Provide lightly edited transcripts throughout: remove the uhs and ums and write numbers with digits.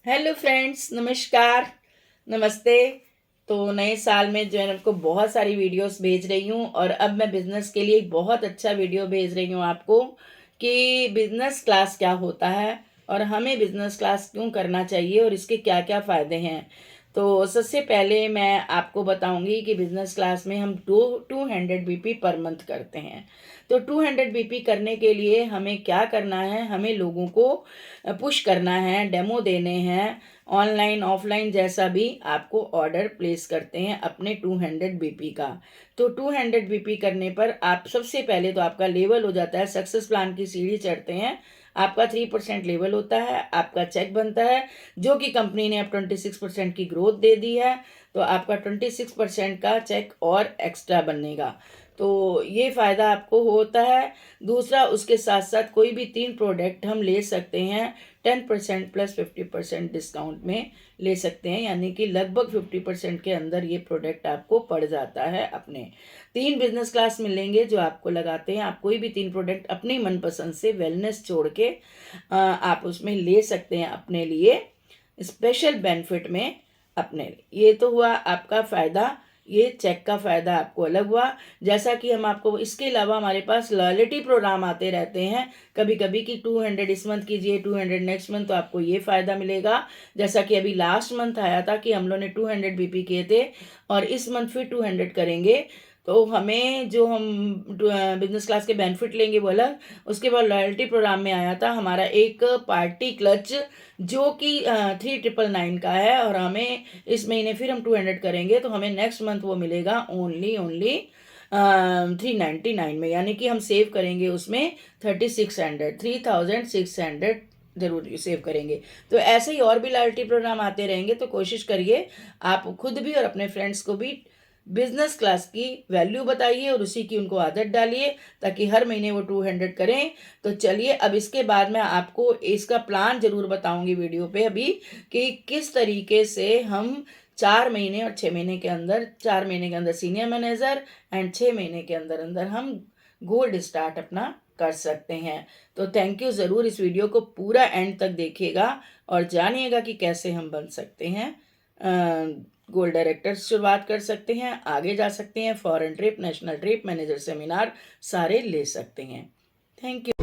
Hello friends, नमस्कार, नमस्ते। तो नए साल में जो है आपको बहुत सारी वीडियोस भेज रही हूँ और अब मैं बिज़नेस के लिए एक बहुत अच्छा वीडियो भेज रही हूँ आपको कि बिज़नेस क्लास क्या होता है और हमें बिज़नेस क्लास क्यों करना चाहिए और इसके क्या क्या फ़ायदे हैं। तो सबसे पहले मैं आपको बताऊंगी कि बिज़नेस क्लास में हम 200 BP पर मंथ करते हैं। तो 200 BP करने के लिए हमें क्या करना है, हमें लोगों को पुश करना है, डेमो देने हैं, ऑनलाइन ऑफलाइन जैसा भी आपको ऑर्डर प्लेस करते हैं अपने 200 BP का। तो 200 BP करने पर आप सबसे पहले तो आपका लेवल हो जाता है, सक्सेस प्लान की सीढ़ी चढ़ते हैं। आपका 3% लेवल होता है, आपका चेक बनता है जो कि कंपनी ने अब 26% की ग्रोथ दे दी है। तो आपका 26% का चेक और एक्स्ट्रा बनेगा। तो ये फ़ायदा आपको होता है। दूसरा, उसके साथ साथ कोई भी 3 प्रोडक्ट हम ले सकते हैं 10% प्लस 50% डिस्काउंट में ले सकते हैं, यानी कि लगभग 50% के अंदर ये प्रोडक्ट आपको पड़ जाता है। अपने 3 बिजनेस क्लास मिलेंगे जो आपको लगाते हैं। आप कोई भी 3 प्रोडक्ट अपनी मनपसंद से वेलनेस छोड़ के आप उसमें ले सकते हैं अपने लिए स्पेशल बेनिफिट में। अपने लिए ये तो हुआ आपका फ़ायदा। ये चेक का फ़ायदा आपको अलग हुआ। जैसा कि हम आपको इसके अलावा हमारे पास लॉयल्टी प्रोग्राम आते रहते हैं कभी कभी कि 200 इस मंथ कीजिए, 200 नेक्स्ट मंथ, तो आपको ये फ़ायदा मिलेगा। जैसा कि अभी लास्ट मंथ आया था कि हम लोगों ने 200 BP किए थे और इस मंथ फिर 200 करेंगे। तो हमें जो हम बिजनेस क्लास के बेनिफिट लेंगे वो अलग। उसके बाद लॉयल्टी प्रोग्राम में आया था हमारा एक पार्टी क्लच जो कि 3999 का है, और हमें इस महीने फिर हम 200 करेंगे तो हमें नेक्स्ट मंथ वो मिलेगा ओनली 399 में, यानी कि हम सेव करेंगे उसमें 3600 जरूर सेव करेंगे। तो ऐसे ही और भी लॉयल्टी प्रोग्राम आते रहेंगे। तो कोशिश करिए आप खुद भी और अपने फ्रेंड्स को भी बिजनेस क्लास की वैल्यू बताइए और उसी की उनको आदत डालिए ताकि हर महीने वो 200 करें। तो चलिए, अब इसके बाद मैं आपको इसका प्लान जरूर बताऊंगी वीडियो पे अभी कि किस तरीके से हम 4 महीने और 6 महीने के अंदर, 4 महीने के अंदर सीनियर मैनेजर एंड 6 महीने के अंदर अंदर हम गोल्ड स्टार्ट अपना कर सकते हैं। तो थैंक यू। ज़रूर इस वीडियो को पूरा एंड तक देखिएगा और जानिएगा कि कैसे हम बन सकते हैं गोल्ड डायरेक्टर, शुरुआत कर सकते हैं, आगे जा सकते हैं, foreign trip, national trip, manager seminar सारे ले सकते हैं। Thank you.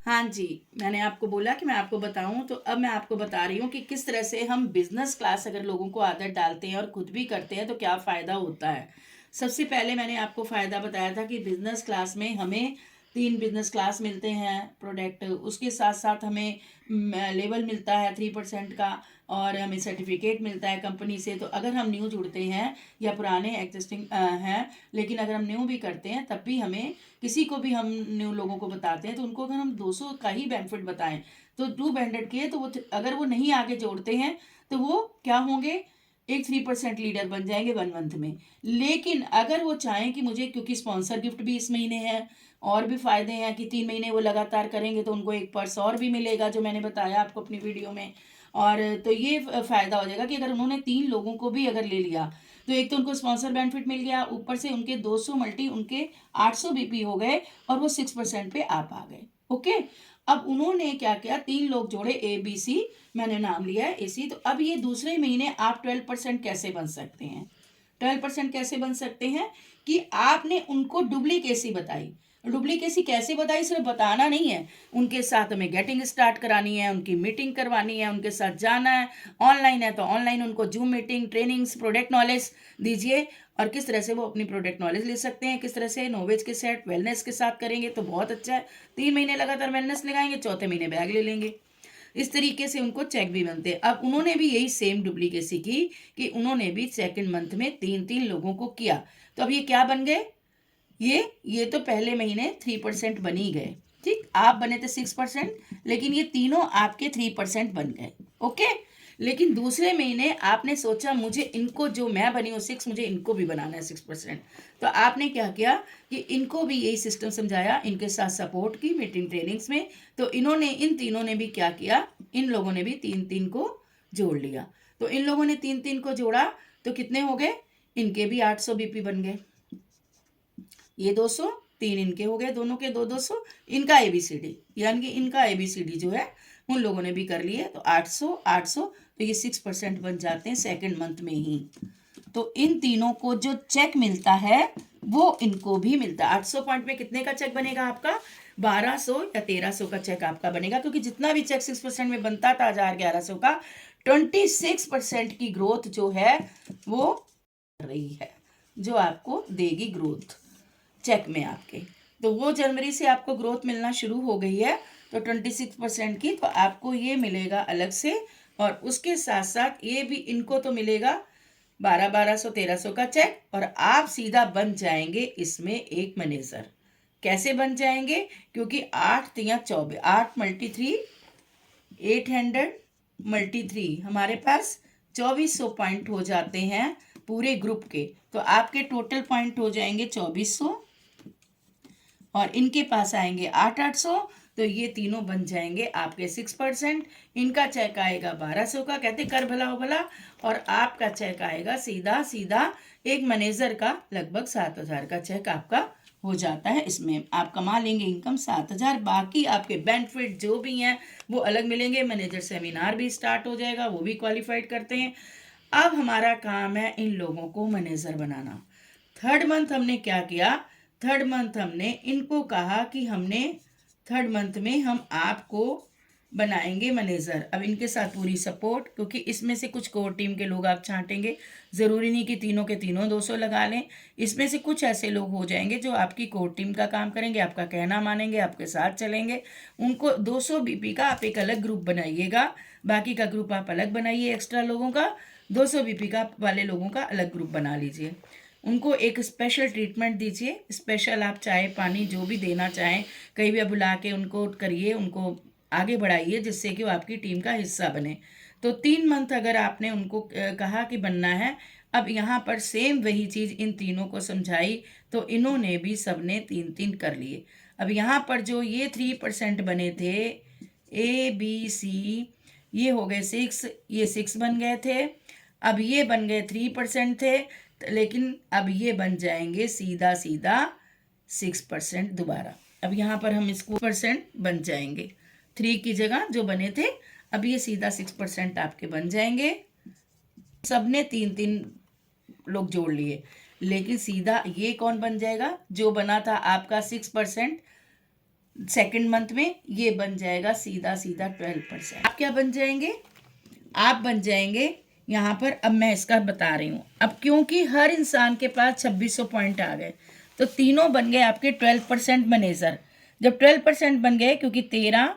हाँ जी, मैंने आपको बोला कि मैं आपको बताऊं, तो अब मैं आपको बता रही हूँ कि किस तरह से हम बिजनेस क्लास अगर लोगों को आदत डालते हैं और खुद भी करते हैं तो क्या फ़ायदा होता है। सबसे पहले मैंने आपको फ़ायदा बताया था कि बिजनेस क्लास में हमें 3 बिजनेस क्लास मिलते हैं प्रोडक्ट, उसके साथ साथ हमें लेवल मिलता है 3% का और हमें सर्टिफिकेट मिलता है कंपनी से। तो अगर हम न्यू जुड़ते हैं या पुराने एग्जिस्टिंग हैं, लेकिन अगर हम न्यू भी करते हैं तब भी हमें, किसी को भी हम न्यू लोगों को बताते हैं तो उनको अगर हम 200 का ही बेनिफिट बताएं तो 200 किए तो वो अगर वो नहीं आगे जोड़ते हैं तो वो क्या होंगे, एक 3% लीडर बन जाएंगे 1 मंथ में। लेकिन अगर वो चाहें कि मुझे, क्योंकि स्पॉन्सर गिफ्ट भी इस महीने है और भी फायदे हैं कि 3 महीने वो लगातार करेंगे तो उनको एक पर्स और भी मिलेगा जो मैंने बताया आपको अपनी वीडियो में। और तो ये फायदा हो जाएगा कि अगर उन्होंने 3 लोगों को भी अगर ले लिया तो एक तो उनको स्पॉन्सर बेनिफिट मिल गया, ऊपर से उनके 200 मल्टी उनके 800 BP हो गए और वो 6% पे आप आ गए। ओके। अब उन्होंने क्या किया, 3 लोग जोड़े, ABC, मैंने नाम लिया है AC। तो अब ये दूसरे महीने आप 12% कैसे बन सकते हैं, 12% कैसे बन सकते हैं कि आपने उनको डुप्लीकेसी बताई। डुप्लीकेसी कैसे बताई, सिर्फ बताना नहीं है, उनके साथ हमें गेटिंग स्टार्ट करानी है, उनकी मीटिंग करवानी है, उनके साथ जाना है। ऑनलाइन है तो ऑनलाइन उनको zoom meeting, trainings, product knowledge दीजिए और किस तरह से वो अपनी प्रोडक्ट नॉलेज ले सकते हैं, किस तरह से नॉवेज के सेट वेलनेस के साथ करेंगे तो बहुत अच्छा है। 3 महीने लगातार वेलनेस लगाएंगे, चौथे महीने बैग ले लेंगे। इस तरीके से उनको चेक भी बनते हैं। अब उन्होंने भी यही सेम डुप्लीकेसी की कि उन्होंने भी सेकंड मंथ में 3 लोगों को किया। तो अब ये क्या बन गए, ये तो पहले महीने 3% बन ही गए। ठीक, आप बने थे 6%, लेकिन ये तीनों आपके 3% बन गए। ओके। लेकिन दूसरे महीने आपने सोचा मुझे इनको, जो मैं बनी हूँ 6, मुझे इनको भी बनाना है 6%। तो आपने क्या किया कि इनको भी यही सिस्टम समझाया, इनके साथ सपोर्ट की मीटिंग ट्रेनिंग्स में। तो इन्होंने, इन तीनों ने भी क्या किया, इन लोगों ने भी 3-3 को जोड़ लिया। तो इन लोगों ने 3-3 को जोड़ा तो कितने हो गए, इनके भी 800 बीपी बन गए। ये 200, 3 इनके हो गए, दोनों के 200, इनका ABCD, यानी कि इनका ABCD जो है उन लोगों ने भी कर लिए। तो 800 800, तो ये 6% बन जाते हैं सेकेंड मंथ में ही। तो इन तीनों को जो चेक मिलता है वो इनको भी मिलता है। 800 पॉइंट में कितने का चेक बनेगा आपका, 1200 या 1300 का चेक आपका बनेगा, क्योंकि जितना भी चेक 6% में बनता था 1000-1100 का, 26% की ग्रोथ जो है वो रही है, जो आपको देगी ग्रोथ चेक में आपके। तो वो जनवरी से आपको ग्रोथ मिलना शुरू हो गई है, तो 26% की, तो आपको ये मिलेगा अलग से। और उसके साथ साथ ये भी इनको तो मिलेगा 1200 1300 का चेक, और आप सीधा बन जाएंगे इसमें एक मैनेजर। कैसे बन जाएंगे, क्योंकि 8 या 24, 8 × 3 800 × 3 हमारे पास 2400 पॉइंट हो जाते हैं पूरे ग्रुप के। तो आपके टोटल पॉइंट हो जाएंगे 2400, और इनके पास आएंगे 800। तो ये तीनों बन जाएंगे आपके 6%। इनका चेक आएगा 1200 का, कहते कर भला हो भला, और आपका चेक आएगा सीधा सीधा एक मैनेजर का लगभग 7000 का चेक आपका हो जाता है। इसमें आप कमा लेंगे इनकम 7000। बाकी आपके बेनिफिट जो भी हैं वो अलग मिलेंगे। मैनेजर सेमिनार भी स्टार्ट हो जाएगा, वो भी क्वालिफाइड करते हैं। अब हमारा काम है इन लोगों को मैनेजर बनाना। थर्ड मंथ हमने क्या किया, थर्ड मंथ हमने इनको कहा कि हमने थर्ड मंथ में हम आपको बनाएंगे मैनेजर। अब इनके साथ पूरी सपोर्ट, क्योंकि इसमें से कुछ कोर टीम के लोग आप छांटेंगे, ज़रूरी नहीं कि तीनों के तीनों 200 लगा लें। इसमें से कुछ ऐसे लोग हो जाएंगे जो आपकी कोर टीम का काम करेंगे, आपका कहना मानेंगे, आपके साथ चलेंगे। उनको 200 बीपी का आप एक अलग ग्रुप बनाइएगा, बाकी का ग्रुप आप अलग बनाइए। एक्स्ट्रा लोगों का 200 बीपी का वाले लोगों का अलग ग्रुप बना लीजिए। उनको एक स्पेशल ट्रीटमेंट दीजिए, स्पेशल आप चाय पानी जो भी देना चाहें कहीं भी बुला के उनको करिए, उनको आगे बढ़ाइए, जिससे कि वो आपकी टीम का हिस्सा बने। तो 3 मंथ अगर आपने उनको कहा कि बनना है, अब यहाँ पर सेम वही चीज़ इन तीनों को समझाई, तो इन्होंने भी सबने 3-3 कर लिए। अब यहाँ पर जो ये 3% बने थे ABC, ये हो गए 6, ये 6 बन गए थे। अब ये बन गए 3% थे, लेकिन अब ये बन जाएंगे सीधा सीधा 6% दोबारा। अब यहाँ पर हम इसको % बन जाएंगे, 3 की जगह जो बने थे, अब ये सीधा 6% आपके बन जाएंगे। सबने 3-3 लोग जोड़ लिए, लेकिन सीधा ये कौन बन जाएगा, जो बना था आपका 6% सेकेंड मंथ में, ये बन जाएगा सीधा सीधा 12%। आप क्या बन जाएंगे, आप बन जाएंगे यहाँ पर, अब मैं इसका बता रही हूँ। अब क्योंकि हर इंसान के पास 2600 पॉइंट आ गए, तो तीनों बन गए आपके 12% मैनेजर। जब 12% बन गए, क्योंकि 13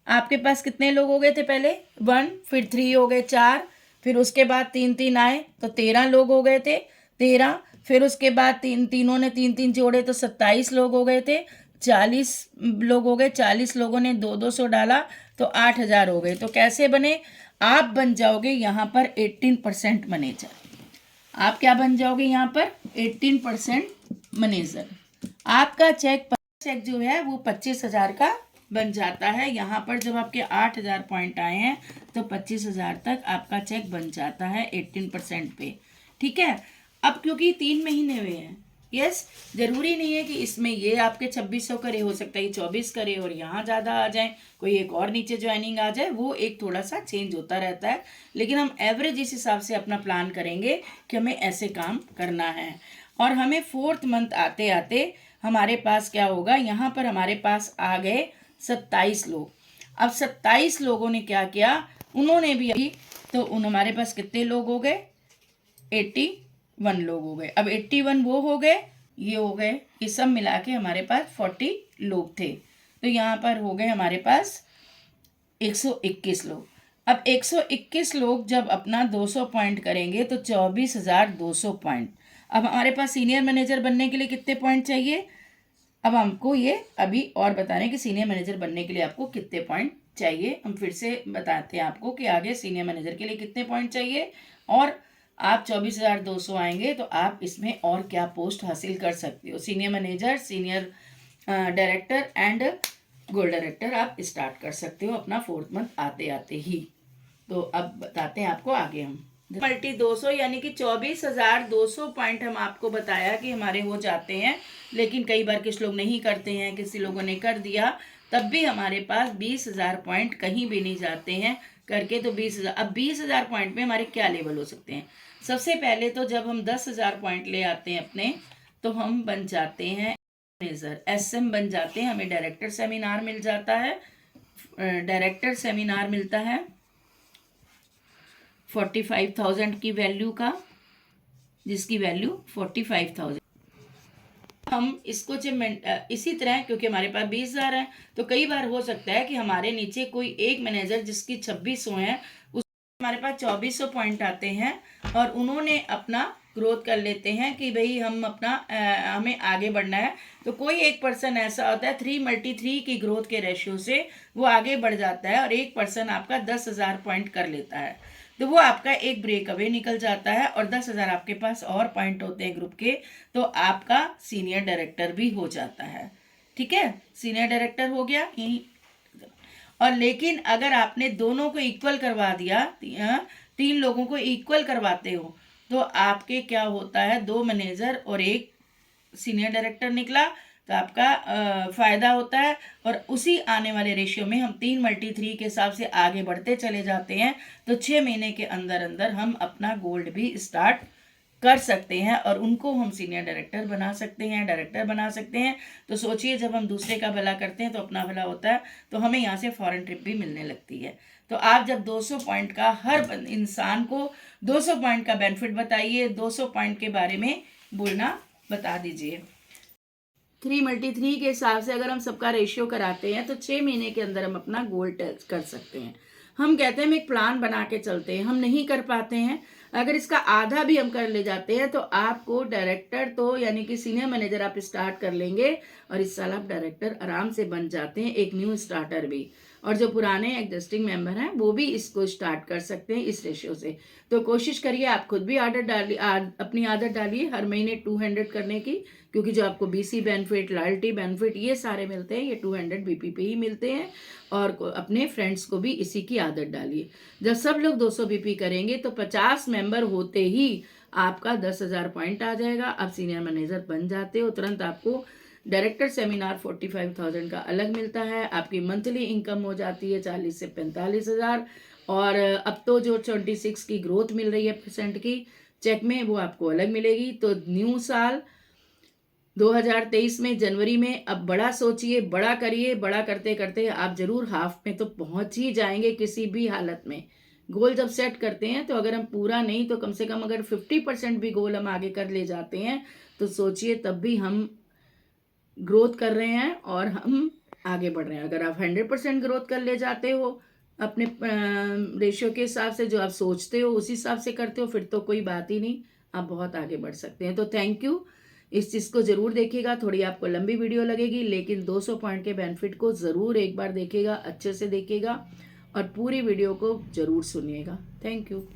आपके पास कितने लोग हो गए थे, पहले 1, फिर 3 हो गए 4, फिर उसके बाद 3-3 आए तो 13 लोग हो गए थे 13, फिर उसके बाद तीनों ने 3-3 जोड़े तो 27 लोग हो गए थे, 40 लोग हो गए, 40 लोगों ने 200 डाला तो 8000 हो गए। तो कैसे बने, आप बन जाओगे यहाँ पर 18% मैनेजर। आप क्या बन जाओगे यहाँ पर 18% मैनेजर। आपका चेक जो है वो 25,000 का बन जाता है। यहाँ पर जब आपके 8,000 पॉइंट आए हैं तो 25,000 तक आपका चेक बन जाता है 18% पे। ठीक है, अब क्योंकि 3 महीने हुए हैं, यस, जरूरी नहीं है कि इसमें ये आपके 2600 करे, हो सकता है ये 24 करे और यहाँ ज़्यादा आ जाए, कोई एक और नीचे ज्वाइनिंग आ जाए, वो एक थोड़ा सा चेंज होता रहता है। लेकिन हम एवरेज इस हिसाब से अपना प्लान करेंगे कि हमें ऐसे काम करना है। और हमें 4th मंथ आते आते हमारे पास क्या होगा, यहाँ पर हमारे पास आ गए 27 लोग। अब 27 लोगों ने क्या किया, उन्होंने भी अभी, तो हमारे पास कितने लोग हो गए, 81 लोग हो गए। अब 81 वो हो गए, ये हो गए, ये सब मिला के हमारे पास 40 लोग थे। तो यहाँ पर हो गए हमारे पास 121 लोग। अब 121 लोग जब अपना 200 पॉइंट करेंगे तो 24,200 पॉइंट। अब हमारे पास सीनियर मैनेजर बनने के लिए कितने पॉइंट चाहिए, अब हमको ये अभी और बता रहे हैं कि सीनियर मैनेजर बनने के लिए आपको कितने पॉइंट चाहिए। हम फिर से बताते हैं आपको कि आगे सीनियर मैनेजर के लिए कितने पॉइंट चाहिए, और आप 24,200 आएंगे तो आप इसमें और क्या पोस्ट हासिल कर सकते हो। Senior manager, senior director and gold director आप स्टार्ट कर सकते हो अपना 4th मंथ आते आते ही। तो अब बताते हैं आपको आगे हम मल्टी 200 यानी कि 24,200 पॉइंट हम आपको बताया कि हमारे हो जाते हैं, लेकिन कई बार कुछ लोग नहीं करते हैं, किसी लोगों ने कर दिया, तब भी हमारे पास 20,000 पॉइंट कहीं भी नहीं जाते हैं करके। तो 20,000, अब 20,000 पॉइंट में हमारे क्या लेवल हो सकते हैं। सबसे पहले तो जब हम 10,000 पॉइंट ले आते हैं अपने, तो हम बन जाते हैं मैनेजर, SM बन जाते हैं। हमें डायरेक्टर सेमिनार मिल जाता है, डायरेक्टर सेमिनार मिलता है 45,000 की वैल्यू का, जिसकी वैल्यू 45,000। हम इसको जब इसी तरह, क्योंकि हमारे पास 20,000 है, तो कई बार हो सकता है कि हमारे नीचे कोई एक मैनेजर जिसकी 2600 है, उस हमारे पास 2400 पॉइंट आते हैं और उन्होंने अपना ग्रोथ कर लेते हैं कि भाई हम अपना हमें आगे बढ़ना है। तो कोई एक पर्सन ऐसा होता है 3x3 की ग्रोथ के रेशियो से वो आगे बढ़ जाता है और एक पर्सन आपका 10,000 पॉइंट कर लेता है, तो वो आपका एक ब्रेक अवे निकल जाता है और 10,000 आपके पास और पॉइंट होते हैं ग्रुप के, तो आपका सीनियर डायरेक्टर भी हो जाता है। ठीक है, सीनियर डायरेक्टर हो गया यही। और लेकिन अगर आपने दोनों को इक्वल करवा दिया, 3 लोगों को इक्वल करवाते हो, तो आपके क्या होता है, 2 मैनेजर और एक सीनियर डायरेक्टर निकला, तो आपका फ़ायदा होता है। और उसी आने वाले रेशियो में हम 3x3 के हिसाब से आगे बढ़ते चले जाते हैं। तो 6 महीने के अंदर अंदर हम अपना गोल्ड भी स्टार्ट कर सकते हैं और उनको हम सीनियर डायरेक्टर बना सकते हैं, डायरेक्टर बना सकते हैं। तो सोचिए, जब हम दूसरे का भला करते हैं तो अपना भला होता है, तो हमें यहाँ से फॉरेन ट्रिप भी मिलने लगती है। तो आप जब 200 पॉइंट का, हर इंसान को 200 पॉइंट का बेनिफिट बताइए, 200 पॉइंट के बारे में बोलना बता दीजिए। 3x3 के हिसाब से अगर हम सबका रेशियो कराते हैं तो 6 महीने के अंदर हम अपना गोल टच कर सकते हैं। हम कहते हैं हम एक प्लान बना के चलते हैं, हम नहीं कर पाते हैं। अगर इसका आधा भी हम कर ले जाते हैं तो आपको डायरेक्टर, तो यानी कि सीनियर मैनेजर आप स्टार्ट कर लेंगे और इस साल आप डायरेक्टर आराम से बन जाते हैं, एक न्यू स्टार्टर भी। और जो पुराने एग्जिस्टिंग मेंबर हैं वो भी इसको स्टार्ट कर सकते हैं इस रेशियो से। तो कोशिश करिए, आप खुद भी आदत डालिए, अपनी आदत डालिए हर महीने 200 करने की, क्योंकि जो आपको BC बेनिफिट, लॉयल्टी बेनिफिट ये सारे मिलते हैं, ये 200 BP पे ही मिलते हैं। और अपने फ्रेंड्स को भी इसी की आदत डालिए। जब सब लोग 200 BP करेंगे तो 50 मेंबर होते ही आपका 10,000 पॉइंट आ जाएगा। आप सीनियर मैनेजर बन जाते हो, तुरंत आपको डायरेक्टर सेमिनार 45,000 का अलग मिलता है, आपकी मंथली इनकम हो जाती है 40 से 45,000। और अब तो जो 26 की ग्रोथ मिल रही है % की चेक में, वो आपको अलग मिलेगी। तो न्यू साल 2023 में जनवरी में अब बड़ा सोचिए, बड़ा करिए, बड़ा करते करते आप जरूर हाफ में तो पहुंच ही जाएंगे किसी भी हालत में। गोल जब सेट करते हैं तो अगर हम पूरा नहीं तो कम से कम अगर 50% भी गोल हम आगे कर ले जाते हैं तो सोचिए तब भी हम ग्रोथ कर रहे हैं और हम आगे बढ़ रहे हैं। अगर आप 100% ग्रोथ कर ले जाते हो अपने रेशियो के हिसाब से, जो आप सोचते हो उस हिसाब से करते हो, फिर तो कोई बात ही नहीं, आप बहुत आगे बढ़ सकते हैं। तो थैंक यू, इस चीज़ को ज़रूर देखिएगा। थोड़ी आपको लंबी वीडियो लगेगी, लेकिन 200 पॉइंट के बेनिफिट को ज़रूर एक बार देखिएगा, अच्छे से देखिएगा और पूरी वीडियो को ज़रूर सुनिएगा। Thank you.